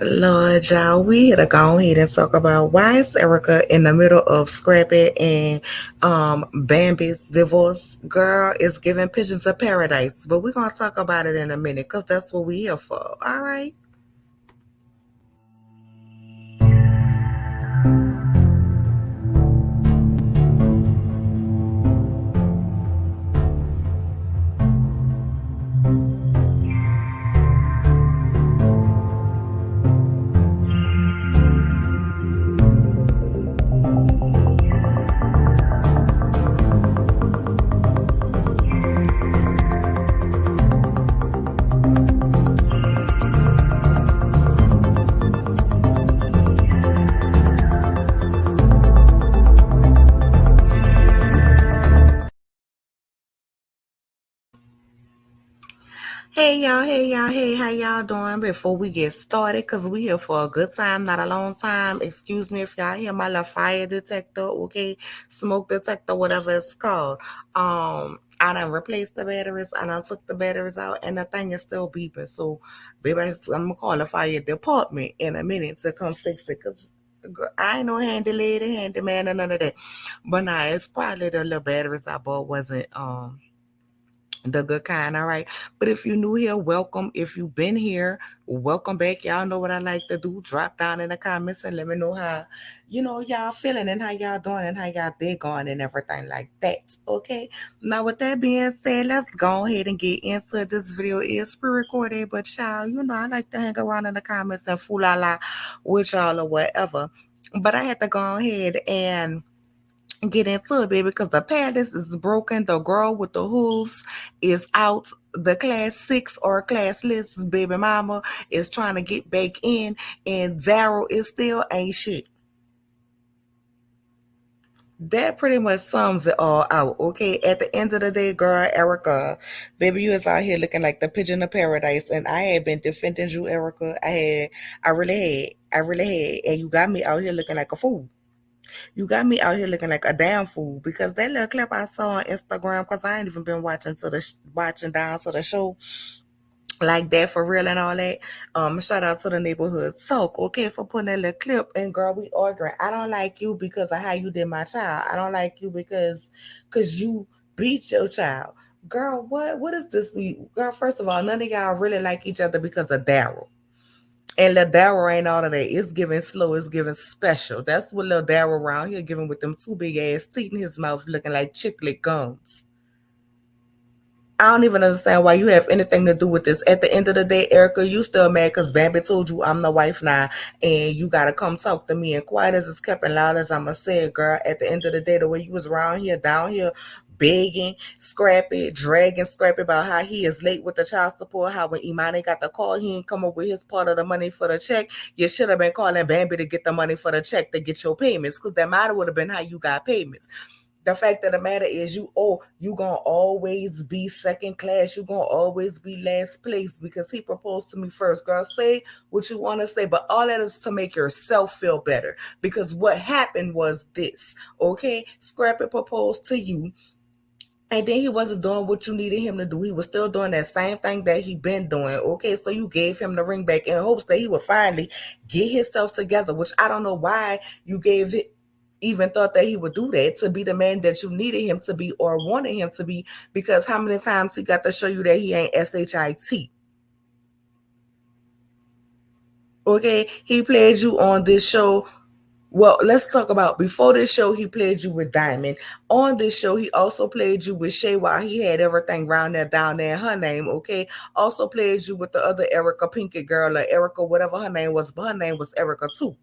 Lord, y'all, we here to go ahead and talk about why is Erica in the middle of Scrappy and Bambi's divorce. Girl is giving pigeons of paradise, but we're gonna talk about it in a minute because that's what we here for. All right. Hey, how y'all doing? Before we get started, cause we here for a good time, not a long time. Excuse me if y'all hear my little fire detector, okay, smoke detector, whatever it's called. I done replaced the batteries, I done took the batteries out, and the thing is still beeping. So, baby, I'm gonna call the fire department in a minute to come fix it, cause I ain't no handy lady, handyman, or none of that. But nah, it's probably the little batteries I bought wasn't the good kind, all right. But if you're new here, welcome. If you've been here, welcome back. Y'all know what I like to do. Drop down in the comments and let me know how, y'all feeling and how y'all doing and how y'all day going and everything like that. Okay. Now, with that being said, let's go ahead and get into this video. It's pre-recorded, but y'all, I like to hang around in the comments and fool la la with y'all or whatever. But I had to go ahead and get into it, baby, because the palace is broken. The girl with the hooves is out. The class 6 or classless baby mama is trying to get back in, and Daryl is still ain't shit. That pretty much sums it all out. Okay, at the end of the day, girl, Erica, baby, you is out here looking like the pigeon of paradise, and I had been defending you, Erica. I really had, and you got me out here looking like a fool. You got me out here looking like a damn fool because that little clip I saw on Instagram, because I ain't even been watching down to the show like that for real and all that. Shout out to the neighborhood talk, okay, for putting that little clip. And girl, we arguing. I don't like you because of how you did my child. I don't like you because you beat your child. Girl, what is this? Girl, first of all, none of y'all really like each other because of Daryl. And Lil Daryl ain't all of that. It's giving slow, it's giving special. That's what Lil Daryl around here giving with them two big ass teeth in his mouth looking like chiclet gums. I don't even understand why you have anything to do with this. At the end of the day, Erica, you still mad because Bambi told you I'm the wife now and you gotta come talk to me. And quiet as it's kept and loud as I'ma say it, girl, at the end of the day, the way you was around here, down here, begging, Scrappy, dragging Scrappy about how he is late with the child support, how when Imani got the call, he ain't come up with his part of the money for the check. You should have been calling Bambi to get the money for the check to get your payments, because that might would have been how you got payments. The fact of the matter is you gonna always be second class. You gonna always be last place because he proposed to me first. Girl, say what you want to say, but all that is to make yourself feel better. Because what happened was this, okay? Scrappy proposed to you, and then he wasn't doing what you needed him to do. He was still doing that same thing that he been doing. Okay, so you gave him the ring back in hopes that he would finally get himself together, which I don't know why you gave it, even thought that he would do that to be the man that you needed him to be or wanted him to be, because how many times he got to show you that he ain't shit. Okay, he played you on this show. Well, let's talk about before this show. He played you with Diamond. On this show, he also played you with Shay while he had everything round there down there in her name. Okay, also played you with the other Erica Pinkett girl or Erica, whatever her name was, but her name was Erica too.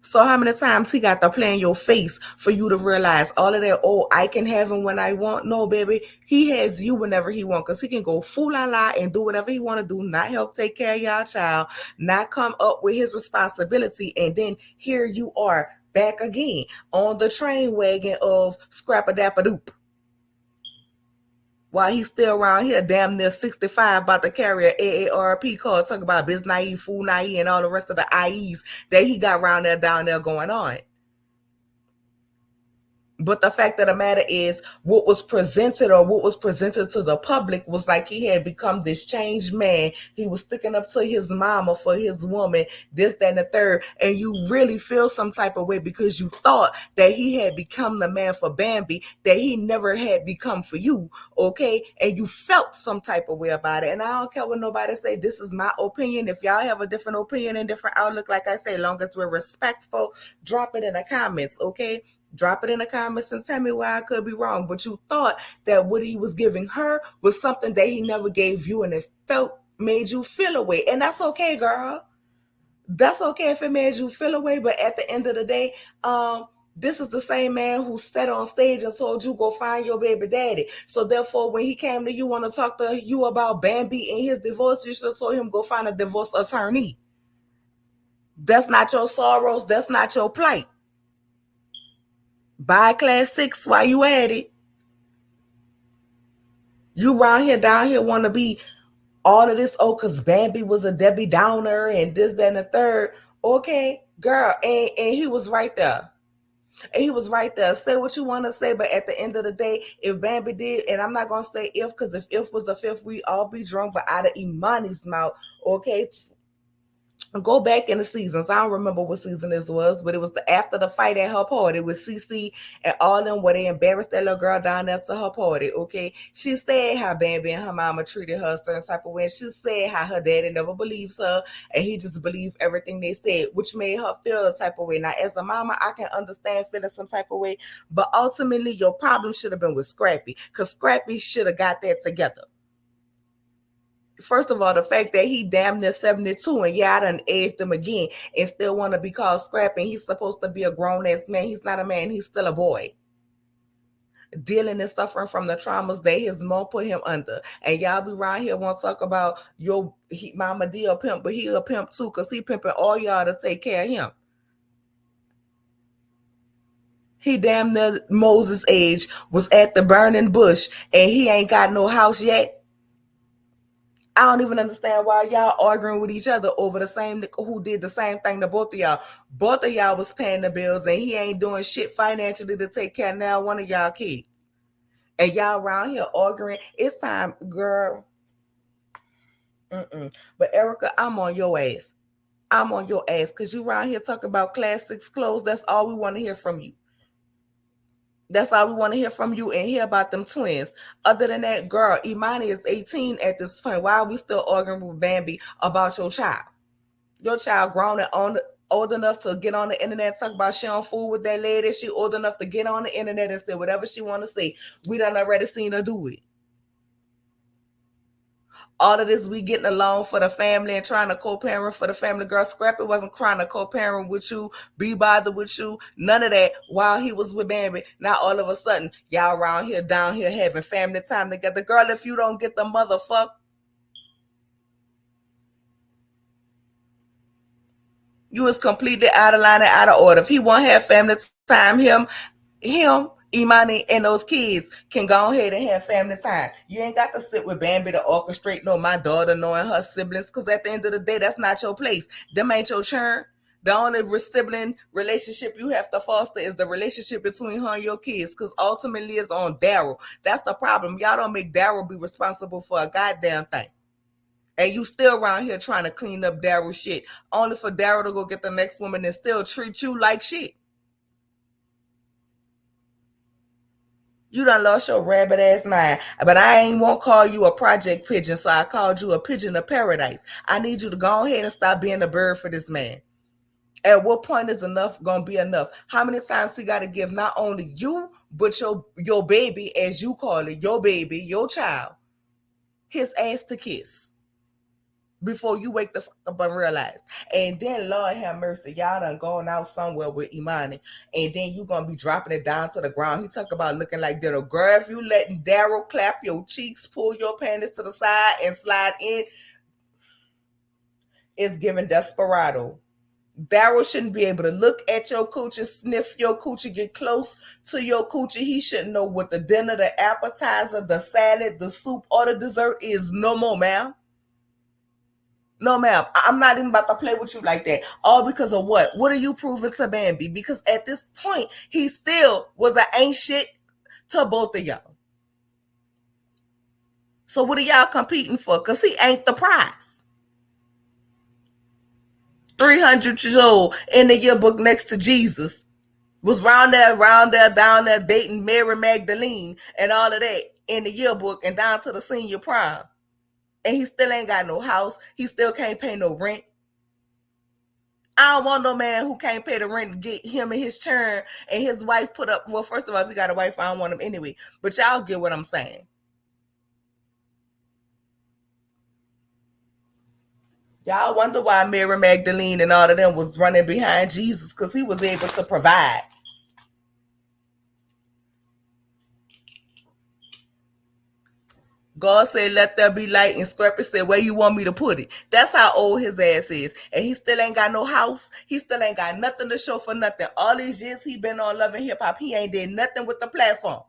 So how many times he got to play in your face for you to realize all of that? Oh, I can have him when I want. No, baby, he has you whenever he want, because he can go fool la la and do whatever he want to do, not help take care of y'all child, not come up with his responsibility, and then here you are back again on the train wagon of scrap a dap a doop, while he's still around here, damn near 65, about to carry a AARP card, talk about biz naive, fool naive, and all the rest of the IEs that he got around there, down there going on. But the fact of the matter is, what was presented or what was presented to the public was like he had become this changed man. He was sticking up to his mama for his woman, this, that, and the third. And you really feel some type of way because you thought that he had become the man for Bambi that he never had become for you, okay? And you felt some type of way about it. And I don't care what nobody say. This is my opinion. If y'all have a different opinion and different outlook, like I say, long as we're respectful, drop it in the comments, okay? Drop it in the comments and tell me why I could be wrong. But you thought that what he was giving her was something that he never gave you, and it made you feel away. And that's okay, girl. That's okay if it made you feel away. But at the end of the day, this is the same man who sat on stage and told you go find your baby daddy. So therefore, when he came to you want to talk to you about Bambi and his divorce, you should have told him go find a divorce attorney. That's not your sorrows. That's not your plight. Buy class 6 while you at it. You around here, down here, want to be all of this, oh, because Bambi was a Debbie Downer and this, that, and the third. Okay, girl, and he was right there. And he was right there. Say what you want to say, but at the end of the day, if Bambi did, and I'm not going to say if, because if was the fifth, we all be drunk, but out of Imani's mouth, okay, go back in the seasons. I don't remember what season this was, but it was after the fight at her party with CC and all them where they embarrassed that little girl down there to her party. Okay, she said how Bambi and her mama treated her a certain type of way. She said how her daddy never believes her, and he just believed everything they said, which made her feel a type of way. Now, as a mama, I can understand feeling some type of way, but ultimately, your problem should have been with Scrappy, because Scrappy should have got that together. First of all, the fact that he damn near 72 and yeah, I done aged him again and still want to be called Scrappy. He's supposed to be a grown-ass man. He's not a man. He's still a boy. Dealing and suffering from the traumas that his mom put him under. And y'all be around here want to talk about mama D a pimp, but he a pimp too because he pimping all y'all to take care of him. He damn near Moses' age, was at the burning bush, and he ain't got no house yet. I don't even understand why y'all arguing with each other over the same nigga who did the same thing to both of y'all. Both of y'all was paying the bills and he ain't doing shit financially to take care of now one of y'all kids. And y'all around here arguing. It's time, girl. But Erica, I'm on your ass. I'm on your ass because you around here talking about class 6 clothes. That's all we want to hear from you. That's all we want to hear from you and hear about them twins. Other than that, girl, Imani is 18 at this point. Why are we still arguing with Bambi about your child? Your child grown and old enough to get on the internet and talk about she don't fool with that lady. She old enough to get on the internet and say whatever she want to say. We done already seen her do it. All of this, we getting along for the family and trying to co-parent for the family. Girl, Scrappy wasn't trying to co-parent with you, be bothered with you, none of that while he was with Bambi. Now all of a sudden, y'all around here, down here having family time together. Girl, if you don't get the motherfucker, you is completely out of line and out of order. If he won't have family time, him, Imani, and those kids can go ahead and have family time. You ain't got to sit with Bambi to orchestrate no my daughter knowing her siblings, because at the end of the day, that's not your place. Them ain't your churn. The only sibling relationship you have to foster is the relationship between her and your kids, because ultimately it's on Daryl. That's the problem. Y'all don't make Daryl be responsible for a goddamn thing. And you still around here trying to clean up Daryl's shit, only for Daryl to go get the next woman and still treat you like shit. You done lost your rabbit ass mind. But I ain't won't call you a project pigeon, so I called you a pigeon of paradise. I need you to go ahead and stop being a bird for this man. At what point is enough gonna be enough? How many times he gotta give not only you, but your baby, as you call it, your baby, your child, his ass to kiss? Before you wake the fuck up and realize. And then, Lord have mercy, y'all done gone out somewhere with Imani, and then you gonna be dropping it down to the ground. He talk about looking like Daryl. Girl, if you letting Daryl clap your cheeks, pull your panties to the side, and slide in, it's giving desperado. Daryl shouldn't be able to look at your coochie, sniff your coochie, get close to your coochie. He shouldn't know what the dinner, the appetizer, the salad, the soup, or the dessert is no more, ma'am. No, ma'am. I'm not even about to play with you like that. All because of what? What are you proving to Bambi? Because at this point, he still was an ain't shit to both of y'all. So what are y'all competing for? Because he ain't the prize. 300 years old in the yearbook next to Jesus. Was round there, down there dating Mary Magdalene and all of that in the yearbook and down to the senior prom. And he still ain't got no house. He still can't pay no rent. I don't want no man who can't pay the rent to get him and his churn and his wife put up. Well, first of all, if he got a wife, I don't want him anyway. But y'all get what I'm saying. Y'all wonder why Mary Magdalene and all of them was running behind Jesus because he was able to provide. God said, let there be light, and Scrappy said, where you want me to put it? That's how old his ass is. And he still ain't got no house. He still ain't got nothing to show for nothing. All these years he been on Love and Hip Hop, he ain't did nothing with the platform.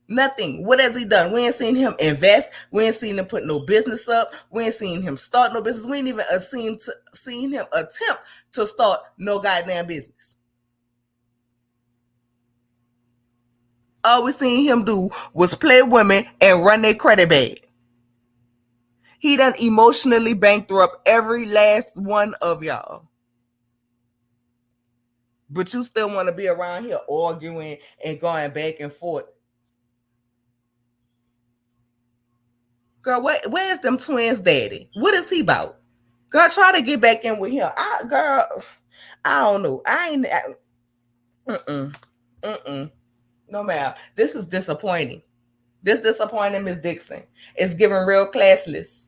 Nothing. What has he done? We ain't seen him invest. We ain't seen him put no business up. We ain't seen him start no business. We ain't even seen him attempt to start no goddamn business. All we seen him do was play women and run their credit bag. He done emotionally bankrupt every last one of y'all. But you still want to be around here arguing and going back and forth. Girl, where's them twins daddy? What is he about? Girl, try to get back in with him. I don't know. Mm-mm. No, ma'am. This is disappointing. This disappointing Miss Dixon. It's giving real classless.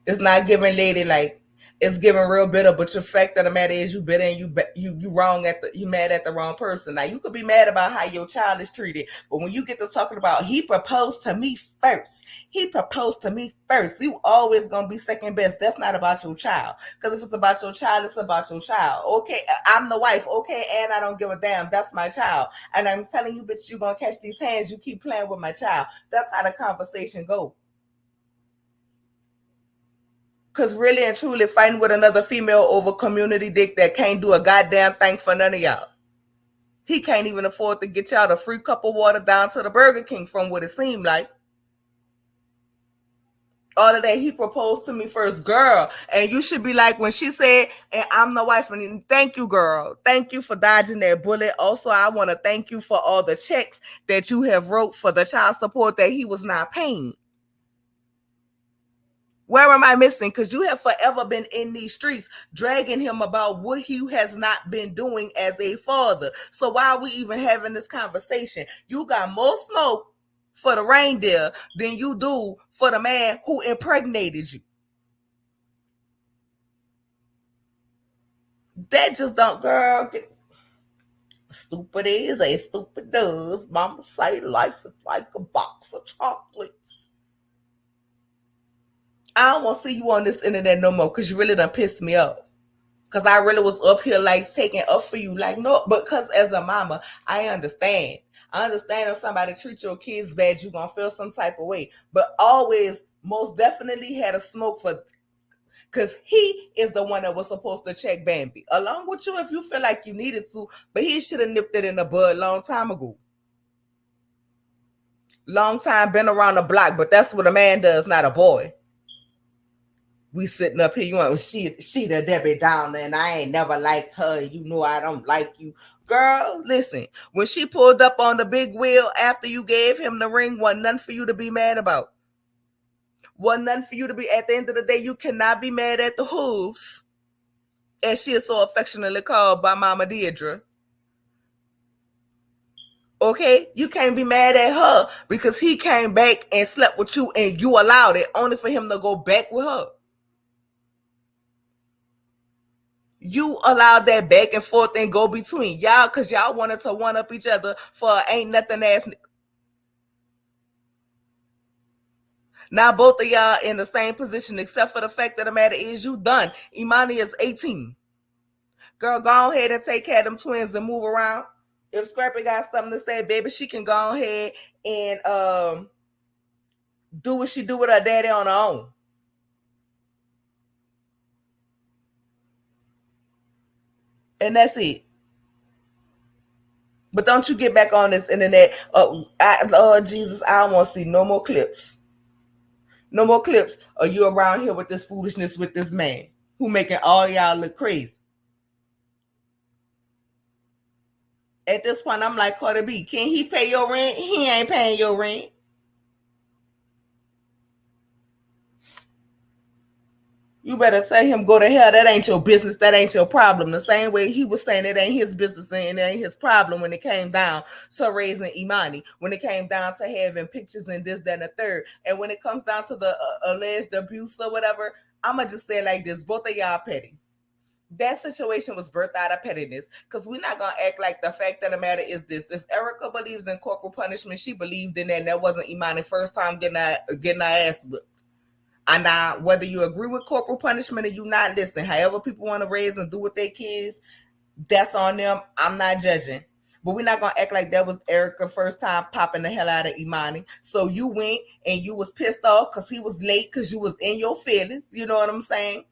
It's not giving lady like. It's giving real bitter. But the fact of the matter is, you bitter and you wrong you mad at the wrong person. Now you could be mad about how your child is treated, but when you get to talking about he proposed to me first, he proposed to me first. You always gonna be second best. That's not about your child. Because if it's about your child, it's about your child. Okay, I'm the wife. Okay, and I don't give a damn. That's my child. And I'm telling you, bitch, you gonna catch these hands. You keep playing with my child. That's how the conversation go. Cause really and truly fighting with another female over community dick that can't do a goddamn thing for none of y'all. He can't even afford to get y'all the free cup of water down to the Burger King from what it seemed like. All of that, he proposed to me first, girl. And you should be like when she said, and I'm the wife, and thank you, girl. Thank you for dodging that bullet. Also, I want to thank you for all the checks that you have wrote for the child support that he was not paying. Where am I missing? Because you have forever been in these streets dragging him about what he has not been doing as a father. So why are we even having this conversation? You got more smoke for the reindeer than you do for the man who impregnated you. That just don't, girl. Stupid is a stupid does. Mama say life is like a box of chocolates. I don't want to see you on this internet no more because you really done pissed me off. Because I really was up here like taking up for you. Like, no, because as a mama, I understand. I understand if somebody treat your kids bad, you're going to feel some type of way. But always, most definitely had a smoke for, because he is the one that was supposed to check Bambi. Along with you if you feel like you needed to, but he should have nipped it in the bud long time ago. Long time, been around the block, but that's what a man does, not a boy. We sitting up here, you want she the Debbie Downer, and I ain't never liked her. You know I don't like you. Girl, listen, when she pulled up on the big wheel after you gave him the ring, wasn't nothing for you to be mad about. Wasn't nothing for you to be, at the end of the day, you cannot be mad at the hooves, as she is so affectionately called by Mama Deidre. Okay, you can't be mad at her because he came back and slept with you and you allowed it, only for him to go back with her. You allowed that back and forth and go between y'all because y'all wanted to one up each other for ain't nothing ass. Now both of y'all in the same position, except for the fact that the matter is you done. Imani is 18. Girl, go ahead and take care of them twins and move around. If Scrappy got something to say, baby, she can go ahead and Do what she do with her daddy on her own. And that's it. But don't you get back on this internet. Jesus, I don't want to see no more clips. No more clips of you around here with this foolishness with this man who making all y'all look crazy. At this point, I'm like, Cardi B, can he pay your rent? He ain't paying your rent. You better say him go to hell. That ain't your business. That ain't your problem. The same way he was saying it ain't his business and it ain't his problem when it came down to raising Imani, when it came down to having pictures and this, that, and the third. And when it comes down to the alleged abuse or whatever, I'm going to just say it like this. Both of y'all petty. That situation was birthed out of pettiness because we're not going to act like the fact of the matter is this. If Erica believes in corporal punishment, she believed in that, and that wasn't Imani's first time getting her ass whipped. And now, whether you agree with corporal punishment or you not, listen, however people want to raise and do with their kids, that's on them. I'm not judging. But we're not going to act like that was Erica's first time popping the hell out of Imani. So you went and you was pissed off because he was late because you was in your feelings. You know what I'm saying?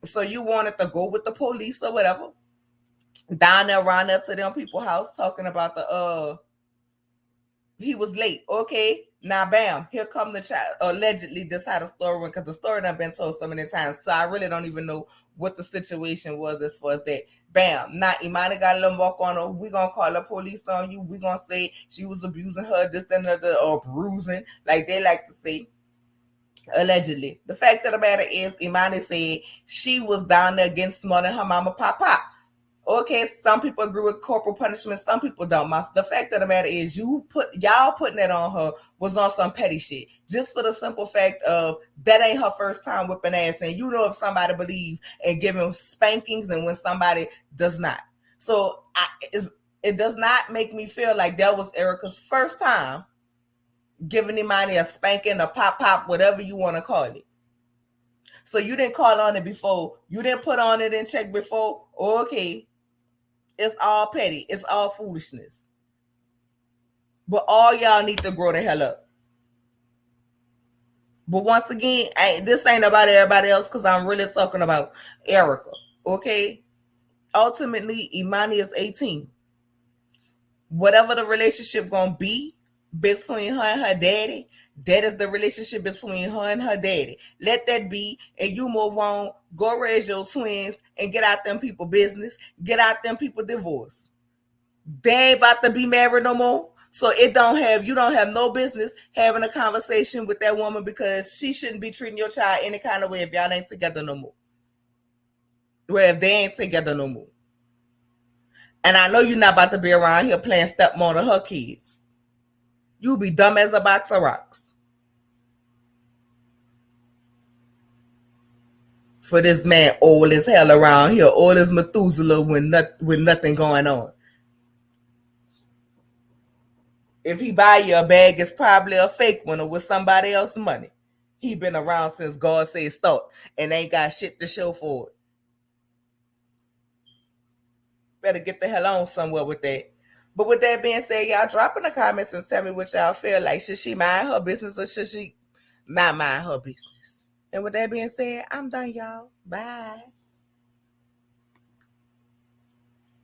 So you wanted to go with the police or whatever. Down there around there to them people's house talking about the he was late. Okay. Now, bam, here come the child. Allegedly, just how the story went, because the story done been told so many times. So I really don't even know what the situation was as far as that. Bam, now Imani got a little walk on her. We gonna call the police on you. We gonna say she was abusing her, this and that, or bruising, like they like to say. Allegedly, the fact of the matter is, Imani said she was down there getting smart and her mama pop. Okay, some people agree with corporal punishment, some people don't. The fact of the matter is, y'all putting that on her was on some petty shit, just for the simple fact of that ain't her first time whipping ass, and you know if somebody believes in giving spankings and when somebody does not. So it does not make me feel like that was Erica's first time giving Imani a spanking, a pop, whatever you want to call it. So you didn't call on it before, you didn't put on it in check before. Okay. It's all petty. It's all foolishness. But all y'all need to grow the hell up. But once again, this ain't about everybody else because I'm really talking about Erica. Okay? Ultimately, Imani is 18. Whatever the relationship gonna be between her and her daddy, that is the relationship between her and her daddy. Let that be, and you move on. Go raise your twins and get out them people business. Get out them people divorce. They ain't about to be married no more. So you don't have no business having a conversation with that woman because she shouldn't be treating your child any kind of way if y'all ain't together no more. Well, if they ain't together no more. And I know you're not about to be around here playing stepmom to her kids. You be dumb as a box of rocks. For this man old as hell around here, old as Methuselah with nothing going on. If he buy you a bag, it's probably a fake one or with somebody else's money. He been around since God said start and ain't got shit to show for it. Better get the hell on somewhere with that. But with that being said, y'all drop in the comments and tell me what y'all feel like. Should she mind her business or should she not mind her business? And with that being said, I'm done, y'all. Bye.